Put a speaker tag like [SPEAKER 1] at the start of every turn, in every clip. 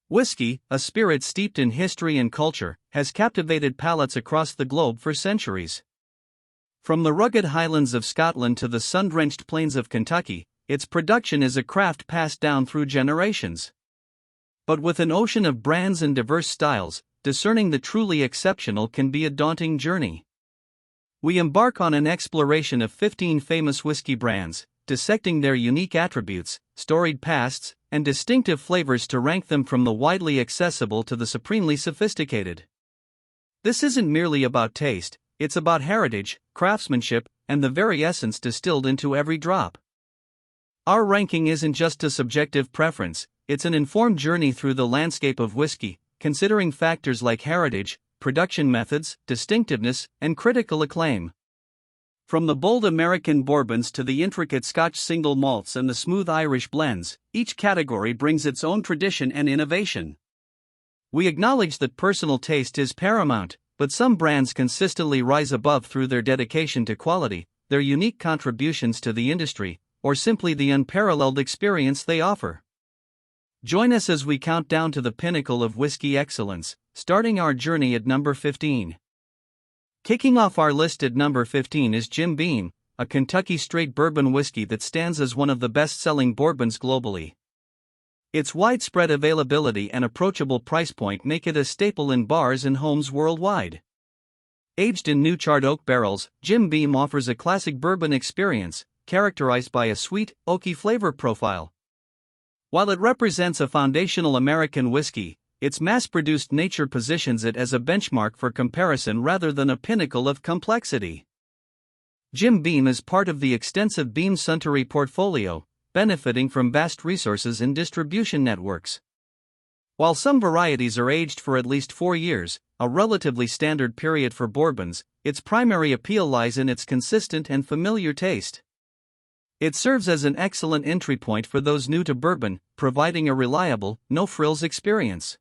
[SPEAKER 1] Whiskey, a spirit steeped in history and culture, has captivated palates across the globe for centuries. From the rugged highlands of Scotland to the sun-drenched plains of Kentucky, its production is a craft passed down through generations. But with an ocean of brands and diverse styles, discerning the truly exceptional can be a daunting journey. We embark on an exploration of 15 famous whiskey brands, dissecting their unique attributes, storied pasts, and distinctive flavors to rank them from the widely accessible to the supremely sophisticated. This isn't merely about taste, it's about heritage, craftsmanship, and the very essence distilled into every drop. Our ranking isn't just a subjective preference, it's an informed journey through the landscape of whiskey, considering factors like heritage, production methods, distinctiveness, and critical acclaim. From the bold American bourbons to the intricate Scotch single malts and the smooth Irish blends, each category brings its own tradition and innovation. We acknowledge that personal taste is paramount, but some brands consistently rise above through their dedication to quality, their unique contributions to the industry, or simply the unparalleled experience they offer. Join us as we count down to the pinnacle of whiskey excellence, starting our journey at number 15. Kicking off our list at number 15 is Jim Beam, a Kentucky straight bourbon whiskey that stands as one of the best-selling bourbons globally. Its widespread availability and approachable price point make it a staple in bars and homes worldwide. Aged in new charred oak barrels, Jim Beam offers a classic bourbon experience, characterized by a sweet, oaky flavor profile. While it represents a foundational American whiskey, its mass-produced nature positions it as a benchmark for comparison rather than a pinnacle of complexity. Jim Beam is part of the extensive Beam Suntory portfolio, benefiting from vast resources and distribution networks. While some varieties are aged for at least 4 years, a relatively standard period for bourbons, its primary appeal lies in its consistent and familiar taste. It serves as an excellent entry point for those new to bourbon, providing a reliable, no-frills experience.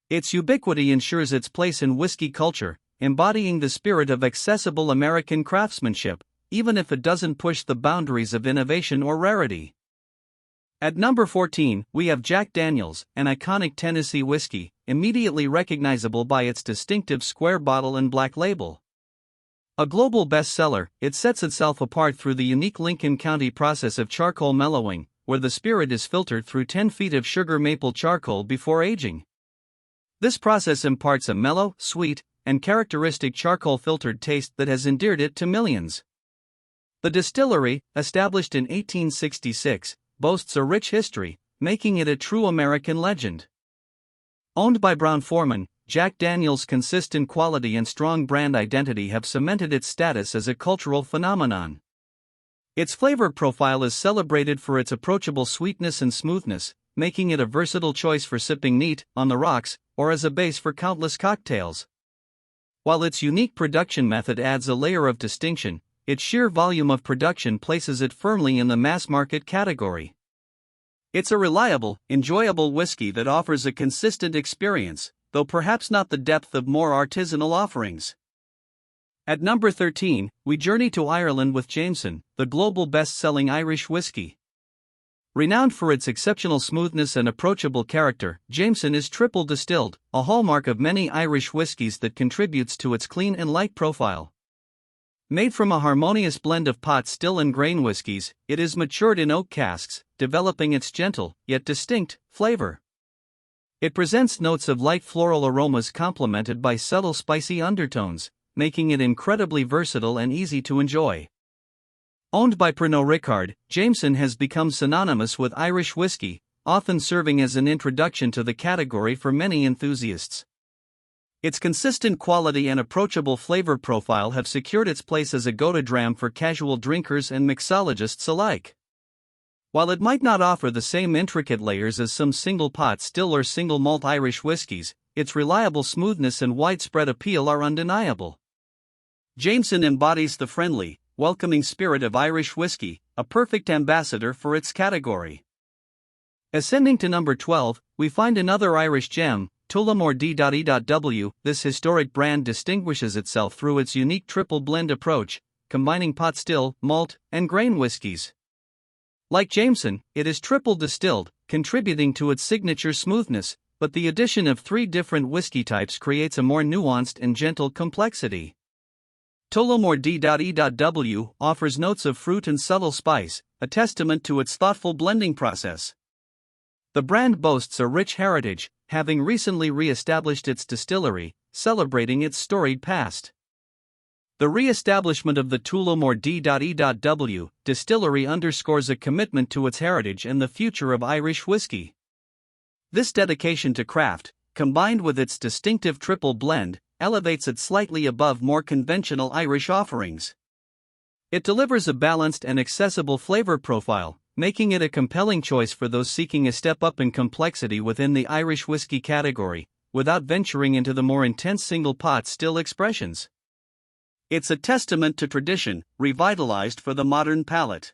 [SPEAKER 1] Its ubiquity ensures its place in whiskey culture, embodying the spirit of accessible American craftsmanship, even if it doesn't push the boundaries of innovation or rarity. At number 14, we have Jack Daniel's, an iconic Tennessee whiskey, immediately recognizable by its distinctive square bottle and black label. A global bestseller, it sets itself apart through the unique Lincoln County process of charcoal mellowing, where the spirit is filtered through 10 feet of sugar maple charcoal before aging. This process imparts a mellow, sweet, and characteristic charcoal-filtered taste that has endeared it to millions. The distillery, established in 1866, boasts a rich history, making it a true American legend. Owned by Brown-Forman, Jack Daniel's consistent quality and strong brand identity have cemented its status as a cultural phenomenon. Its flavor profile is celebrated for its approachable sweetness and smoothness, making it a versatile choice for sipping neat, on the rocks, or as a base for countless cocktails. While its unique production method adds a layer of distinction, its sheer volume of production places it firmly in the mass-market category. It's a reliable, enjoyable whiskey that offers a consistent experience, though perhaps not the depth of more artisanal offerings. At number 13, we journey to Ireland with Jameson, the global best-selling Irish whiskey. Renowned for its exceptional smoothness and approachable character, Jameson is triple distilled, a hallmark of many Irish whiskies that contributes to its clean and light profile. Made from a harmonious blend of pot still and grain whiskies, it is matured in oak casks, developing its gentle, yet distinct, flavor. It presents notes of light floral aromas complemented by subtle spicy undertones, making it incredibly versatile and easy to enjoy. Owned by Pernod Ricard, Jameson has become synonymous with Irish whiskey, often serving as an introduction to the category for many enthusiasts. Its consistent quality and approachable flavor profile have secured its place as a go-to dram for casual drinkers and mixologists alike. While it might not offer the same intricate layers as some single-pot still or single-malt Irish whiskies, its reliable smoothness and widespread appeal are undeniable. Jameson embodies the friendly, welcoming spirit of Irish whiskey, a perfect ambassador for its category. Ascending to number 12, we find another Irish gem, Tullamore D.E.W. This historic brand distinguishes itself through its unique triple blend approach, combining pot still, malt, and grain whiskies. Like Jameson, it is triple distilled, contributing to its signature smoothness, but the addition of 3 different whiskey types creates a more nuanced and gentle complexity. Tullamore D.E.W offers notes of fruit and subtle spice, a testament to its thoughtful blending process. The brand boasts a rich heritage, having recently re-established its distillery, celebrating its storied past. The re-establishment of the Tullamore D.E.W distillery underscores a commitment to its heritage and the future of Irish whiskey. This dedication to craft, combined with its distinctive triple blend, elevates it slightly above more conventional Irish offerings. It delivers a balanced and accessible flavor profile, making it a compelling choice for those seeking a step up in complexity within the Irish whiskey category, without venturing into the more intense single-pot still expressions. It's a testament to tradition, revitalized for the modern palate.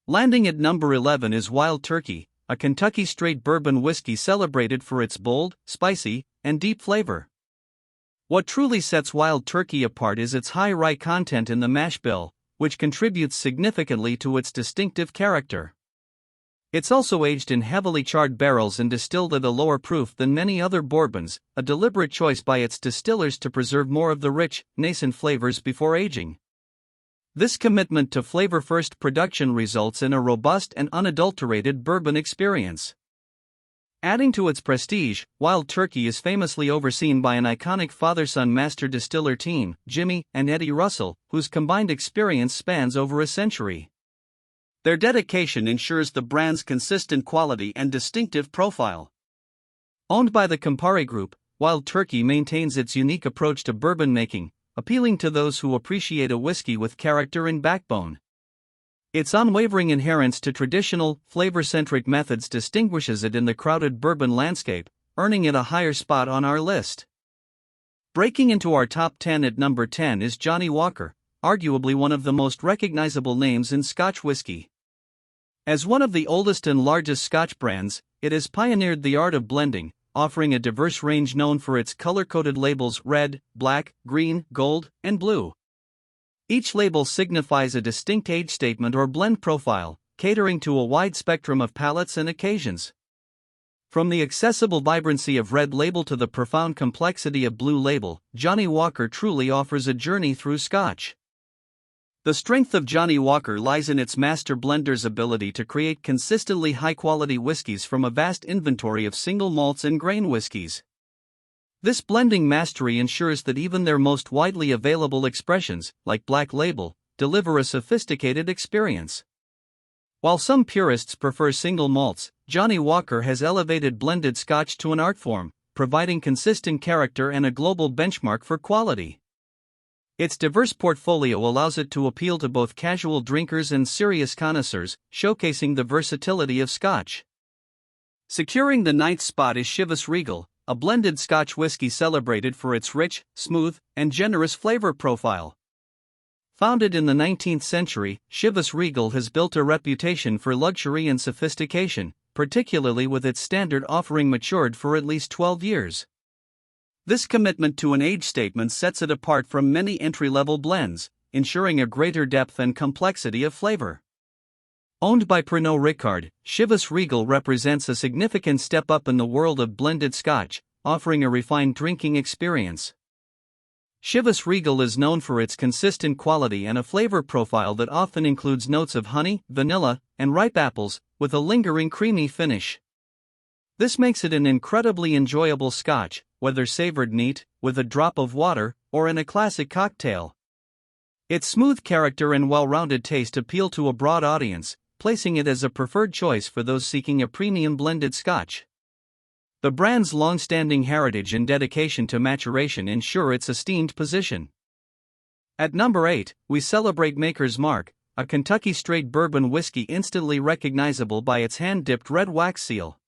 [SPEAKER 1] Landing at number 11 is Wild Turkey, a Kentucky straight bourbon whiskey celebrated for its bold, spicy, and deep flavor. What truly sets Wild Turkey apart is its high rye content in the mash bill, which contributes significantly to its distinctive character. It's also aged in heavily charred barrels and distilled at a lower proof than many other bourbons, a deliberate choice by its distillers to preserve more of the rich, nascent flavors before aging. This commitment to flavor-first production results in a robust and unadulterated bourbon experience. Adding to its prestige, Wild Turkey is famously overseen by an iconic father-son master distiller team, Jimmy and Eddie Russell, whose combined experience spans over a century. Their dedication ensures the brand's consistent quality and distinctive profile. Owned by the Campari Group, Wild Turkey maintains its unique approach to bourbon making, appealing to those who appreciate a whiskey with character and backbone. Its unwavering adherence to traditional, flavor-centric methods distinguishes it in the crowded bourbon landscape, earning it a higher spot on our list. Breaking into our top 10 at number 10 is Johnnie Walker, arguably one of the most recognizable names in Scotch whiskey. As one of the oldest and largest Scotch brands, it has pioneered the art of blending, offering a diverse range known for its color-coded labels red, black, green, gold, and blue. Each label signifies a distinct age statement or blend profile, catering to a wide spectrum of palates and occasions. From the accessible vibrancy of Red Label to the profound complexity of Blue Label, Johnnie Walker truly offers a journey through Scotch. The strength of Johnnie Walker lies in its master blender's ability to create consistently high-quality whiskies from a vast inventory of single malts and grain whiskies. This blending mastery ensures that even their most widely available expressions, like Black Label, deliver a sophisticated experience. While some purists prefer single malts, Johnnie Walker has elevated blended Scotch to an art form, providing consistent character and a global benchmark for quality. Its diverse portfolio allows it to appeal to both casual drinkers and serious connoisseurs, showcasing the versatility of Scotch. Securing the 9th spot is Chivas Regal, a blended Scotch whiskey celebrated for its rich, smooth, and generous flavor profile. Founded in the 19th century, Chivas Regal has built a reputation for luxury and sophistication, particularly with its standard offering matured for at least 12 years. This commitment to an age statement sets it apart from many entry-level blends, ensuring a greater depth and complexity of flavor. Owned by Pernod Ricard, Chivas Regal represents a significant step up in the world of blended Scotch, offering a refined drinking experience. Chivas Regal is known for its consistent quality and a flavor profile that often includes notes of honey, vanilla, and ripe apples, with a lingering creamy finish. This makes it an incredibly enjoyable Scotch, whether savored neat, with a drop of water, or in a classic cocktail. Its smooth character and well-rounded taste appeal to a broad audience, placing it as a preferred choice for those seeking a premium blended Scotch. The brand's long-standing heritage and dedication to maturation ensure its esteemed position. At number 8, we celebrate Maker's Mark, a Kentucky straight bourbon whiskey instantly recognizable by its hand-dipped red wax seal.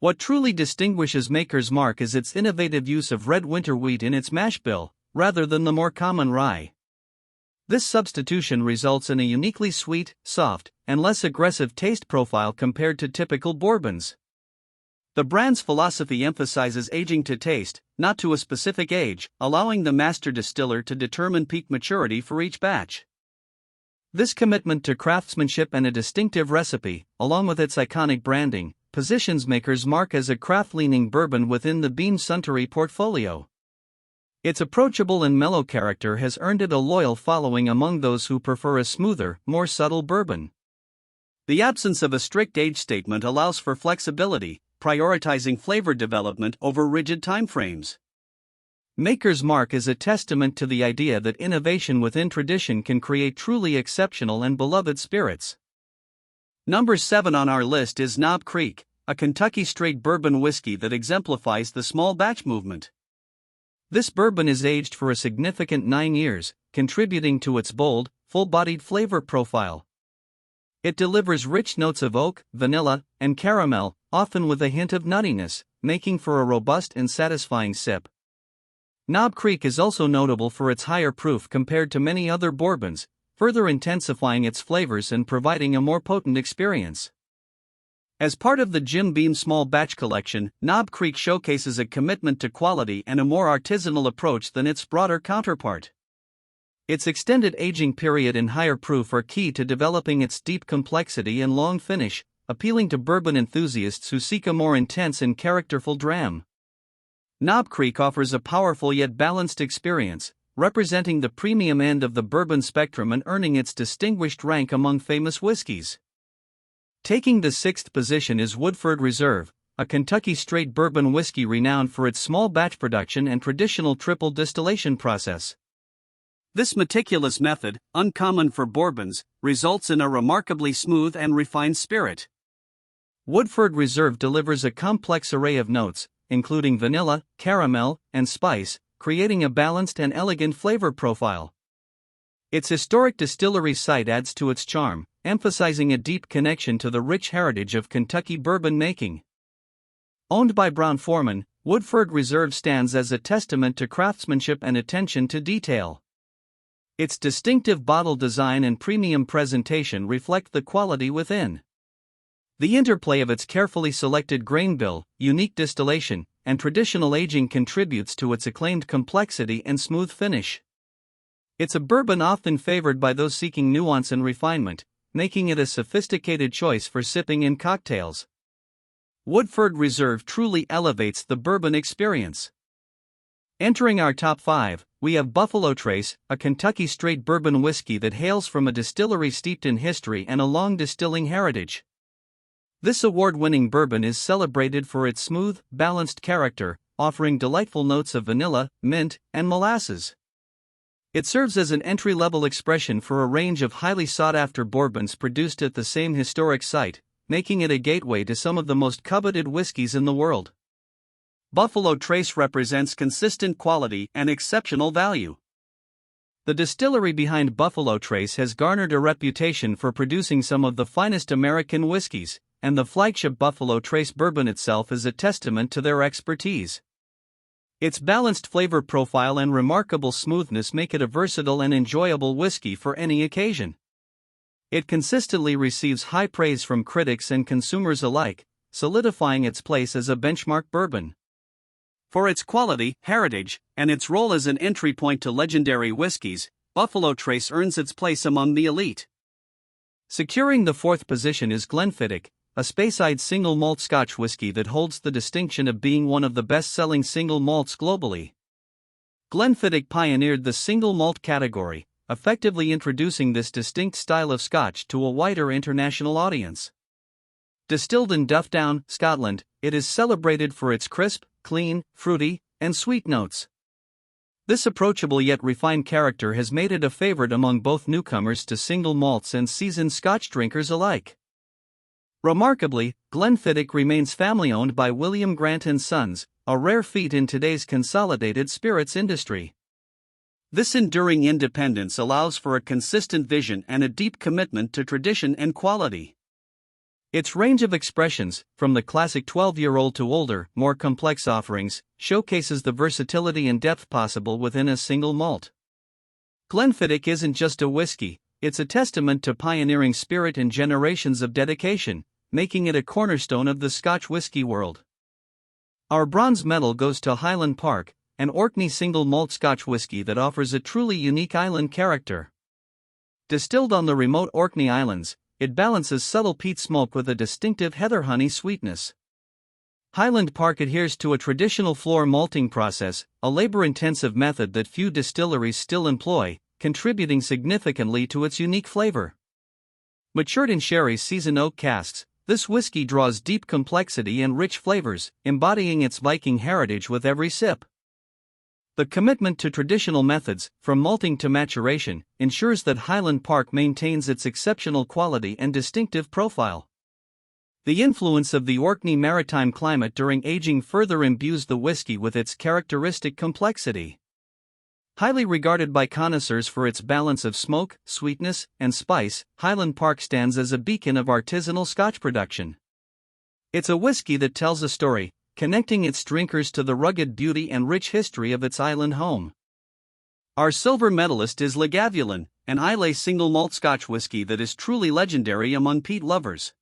[SPEAKER 1] What truly distinguishes Maker's Mark is its innovative use of red winter wheat in its mash bill, rather than the more common rye. This substitution results in a uniquely sweet, soft, and less aggressive taste profile compared to typical bourbons. The brand's philosophy emphasizes aging to taste, not to a specific age, allowing the master distiller to determine peak maturity for each batch. This commitment to craftsmanship and a distinctive recipe, along with its iconic branding, positions Maker's Mark as a craft-leaning bourbon within the Beam Suntory portfolio. Its approachable and mellow character has earned it a loyal following among those who prefer a smoother, more subtle bourbon. The absence of a strict age statement allows for flexibility, prioritizing flavor development over rigid timeframes. Maker's Mark is a testament to the idea that innovation within tradition can create truly exceptional and beloved spirits. Number 7 on our list is Knob Creek, a Kentucky straight bourbon whiskey that exemplifies the small batch movement. This bourbon is aged for a significant 9 years, contributing to its bold, full-bodied flavor profile. It delivers rich notes of oak, vanilla, and caramel, often with a hint of nuttiness, making for a robust and satisfying sip. Knob Creek is also notable for its higher proof compared to many other bourbons, further intensifying its flavors and providing a more potent experience. As part of the Jim Beam Small Batch Collection, Knob Creek showcases a commitment to quality and a more artisanal approach than its broader counterpart. Its extended aging period and higher proof are key to developing its deep complexity and long finish, appealing to bourbon enthusiasts who seek a more intense and characterful dram. Knob Creek offers a powerful yet balanced experience, representing the premium end of the bourbon spectrum and earning its distinguished rank among famous whiskeys. Taking the 6th position is Woodford Reserve, a Kentucky straight bourbon whiskey renowned for its small batch production and traditional triple distillation process. This meticulous method, uncommon for bourbons, results in a remarkably smooth and refined spirit. Woodford Reserve delivers a complex array of notes, including vanilla, caramel, and spice, creating a balanced and elegant flavor profile. Its historic distillery site adds to its charm, emphasizing a deep connection to the rich heritage of Kentucky bourbon making. Owned by Brown-Forman, Woodford Reserve stands as a testament to craftsmanship and attention to detail. Its distinctive bottle design and premium presentation reflect the quality within. The interplay of its carefully selected grain bill, unique distillation, and traditional aging contributes to its acclaimed complexity and smooth finish. It's a bourbon often favored by those seeking nuance and refinement, making it a sophisticated choice for sipping in cocktails. Woodford Reserve truly elevates the bourbon experience. Entering our top 5, we have Buffalo Trace, a Kentucky straight bourbon whiskey that hails from a distillery steeped in history and a long distilling heritage. This award-winning bourbon is celebrated for its smooth, balanced character, offering delightful notes of vanilla, mint, and molasses. It serves as an entry-level expression for a range of highly sought-after bourbons produced at the same historic site, making it a gateway to some of the most coveted whiskeys in the world. Buffalo Trace represents consistent quality and exceptional value. The distillery behind Buffalo Trace has garnered a reputation for producing some of the finest American whiskeys, and the flagship Buffalo Trace bourbon itself is a testament to their expertise. Its balanced flavor profile and remarkable smoothness make it a versatile and enjoyable whiskey for any occasion. It consistently receives high praise from critics and consumers alike, solidifying its place as a benchmark bourbon. For its quality, heritage, and its role as an entry point to legendary whiskeys, Buffalo Trace earns its place among the elite. Securing the 4th position is Glenfiddich, a Speyside single malt Scotch whiskey that holds the distinction of being one of the best-selling single malts globally. Glenfiddich pioneered the single malt category, effectively introducing this distinct style of Scotch to a wider international audience. Distilled in Dufftown, Scotland, it is celebrated for its crisp, clean, fruity, and sweet notes. This approachable yet refined character has made it a favorite among both newcomers to single malts and seasoned Scotch drinkers alike. Remarkably, Glenfiddich remains family-owned by William Grant & Sons, a rare feat in today's consolidated spirits industry. This enduring independence allows for a consistent vision and a deep commitment to tradition and quality. Its range of expressions, from the classic 12-year-old to older, more complex offerings, showcases the versatility and depth possible within a single malt. Glenfiddich isn't just a whiskey, it's a testament to pioneering spirit and generations of dedication, making it a cornerstone of the Scotch whiskey world. Our bronze medal goes to Highland Park, an Orkney single malt Scotch whiskey that offers a truly unique island character. Distilled on the remote Orkney Islands, it balances subtle peat smoke with a distinctive heather honey sweetness. Highland Park adheres to a traditional floor malting process, a labor-intensive method that few distilleries still employ, contributing significantly to its unique flavor. Matured in sherry's seasoned oak casks, this whiskey draws deep complexity and rich flavors, embodying its Viking heritage with every sip. The commitment to traditional methods, from malting to maturation, ensures that Highland Park maintains its exceptional quality and distinctive profile. The influence of the Orkney maritime climate during aging further imbues the whiskey with its characteristic complexity. Highly regarded by connoisseurs for its balance of smoke, sweetness, and spice, Highland Park stands as a beacon of artisanal Scotch production. It's a whiskey that tells a story, connecting its drinkers to the rugged beauty and rich history of its island home. Our silver medalist is Lagavulin, an Islay single malt Scotch whiskey that is truly legendary among peat lovers.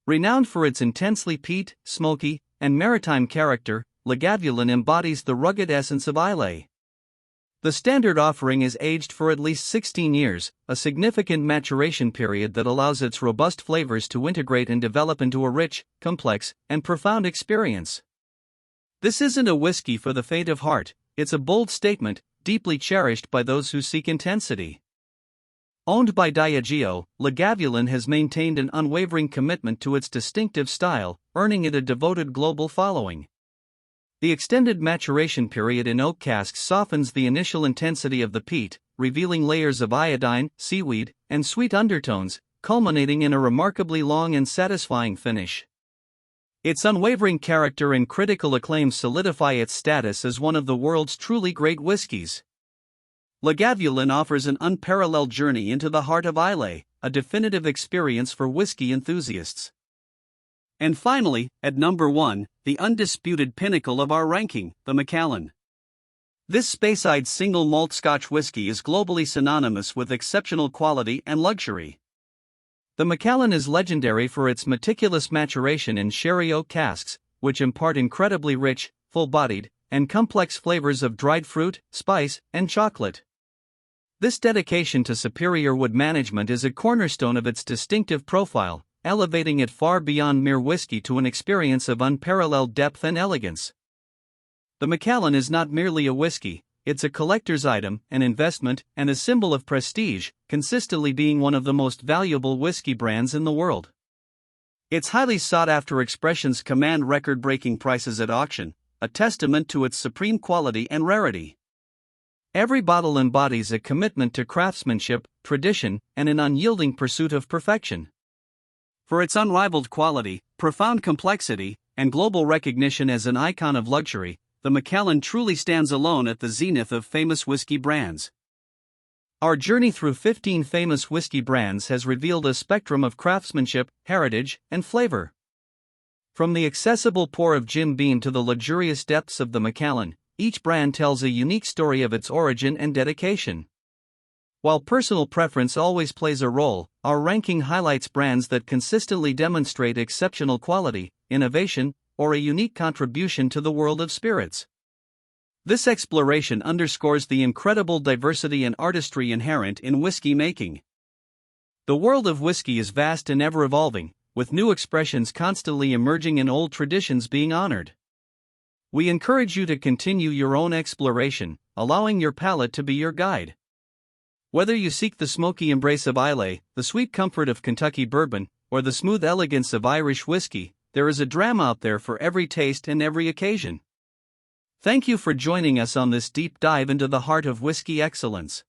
[SPEAKER 1] Renowned for its intensely peat, smoky, and maritime character, Lagavulin embodies the rugged essence of Islay. The standard offering is aged for at least 16 years, a significant maturation period that allows its robust flavors to integrate and develop into a rich, complex, and profound experience. This isn't a whiskey for the faint of heart, it's a bold statement, deeply cherished by those who seek intensity. Owned by D.E.W, Lagavulin has maintained an unwavering commitment to its distinctive style, earning it a devoted global following. The extended maturation period in oak casks softens the initial intensity of the peat, revealing layers of iodine, seaweed, and sweet undertones, culminating in a remarkably long and satisfying finish. Its unwavering character and critical acclaim solidify its status as one of the world's truly great whiskies. Lagavulin offers an unparalleled journey into the heart of Islay, a definitive experience for whiskey enthusiasts. And finally, at number 1, the undisputed pinnacle of our ranking, the Macallan. This Speyside single malt Scotch whiskey is globally synonymous with exceptional quality and luxury. The Macallan is legendary for its meticulous maturation in sherry oak casks, which impart incredibly rich, full-bodied, and complex flavors of dried fruit, spice, and chocolate. This dedication to superior wood management is a cornerstone of its distinctive profile, elevating it far beyond mere whiskey to an experience of unparalleled depth and elegance. The Macallan is not merely a whiskey, it's a collector's item, an investment, and a symbol of prestige, consistently being one of the most valuable whiskey brands in the world. Its highly sought-after expressions command record-breaking prices at auction, a testament to its supreme quality and rarity. Every bottle embodies a commitment to craftsmanship, tradition, and an unyielding pursuit of perfection. For its unrivaled quality, profound complexity, and global recognition as an icon of luxury, the Macallan truly stands alone at the zenith of famous whiskey brands. Our journey through 15 famous whiskey brands has revealed a spectrum of craftsmanship, heritage, and flavor. From the accessible pour of Jim Beam to the luxurious depths of the Macallan, each brand tells a unique story of its origin and dedication. While personal preference always plays a role, our ranking highlights brands that consistently demonstrate exceptional quality, innovation, or a unique contribution to the world of spirits. This exploration underscores the incredible diversity and artistry inherent in whiskey making. The world of whiskey is vast and ever-evolving, with new expressions constantly emerging and old traditions being honored. We encourage you to continue your own exploration, allowing your palate to be your guide. Whether you seek the smoky embrace of Islay, the sweet comfort of Kentucky bourbon, or the smooth elegance of Irish whiskey, there is a dram out there for every taste and every occasion. Thank you for joining us on this deep dive into the heart of whiskey excellence.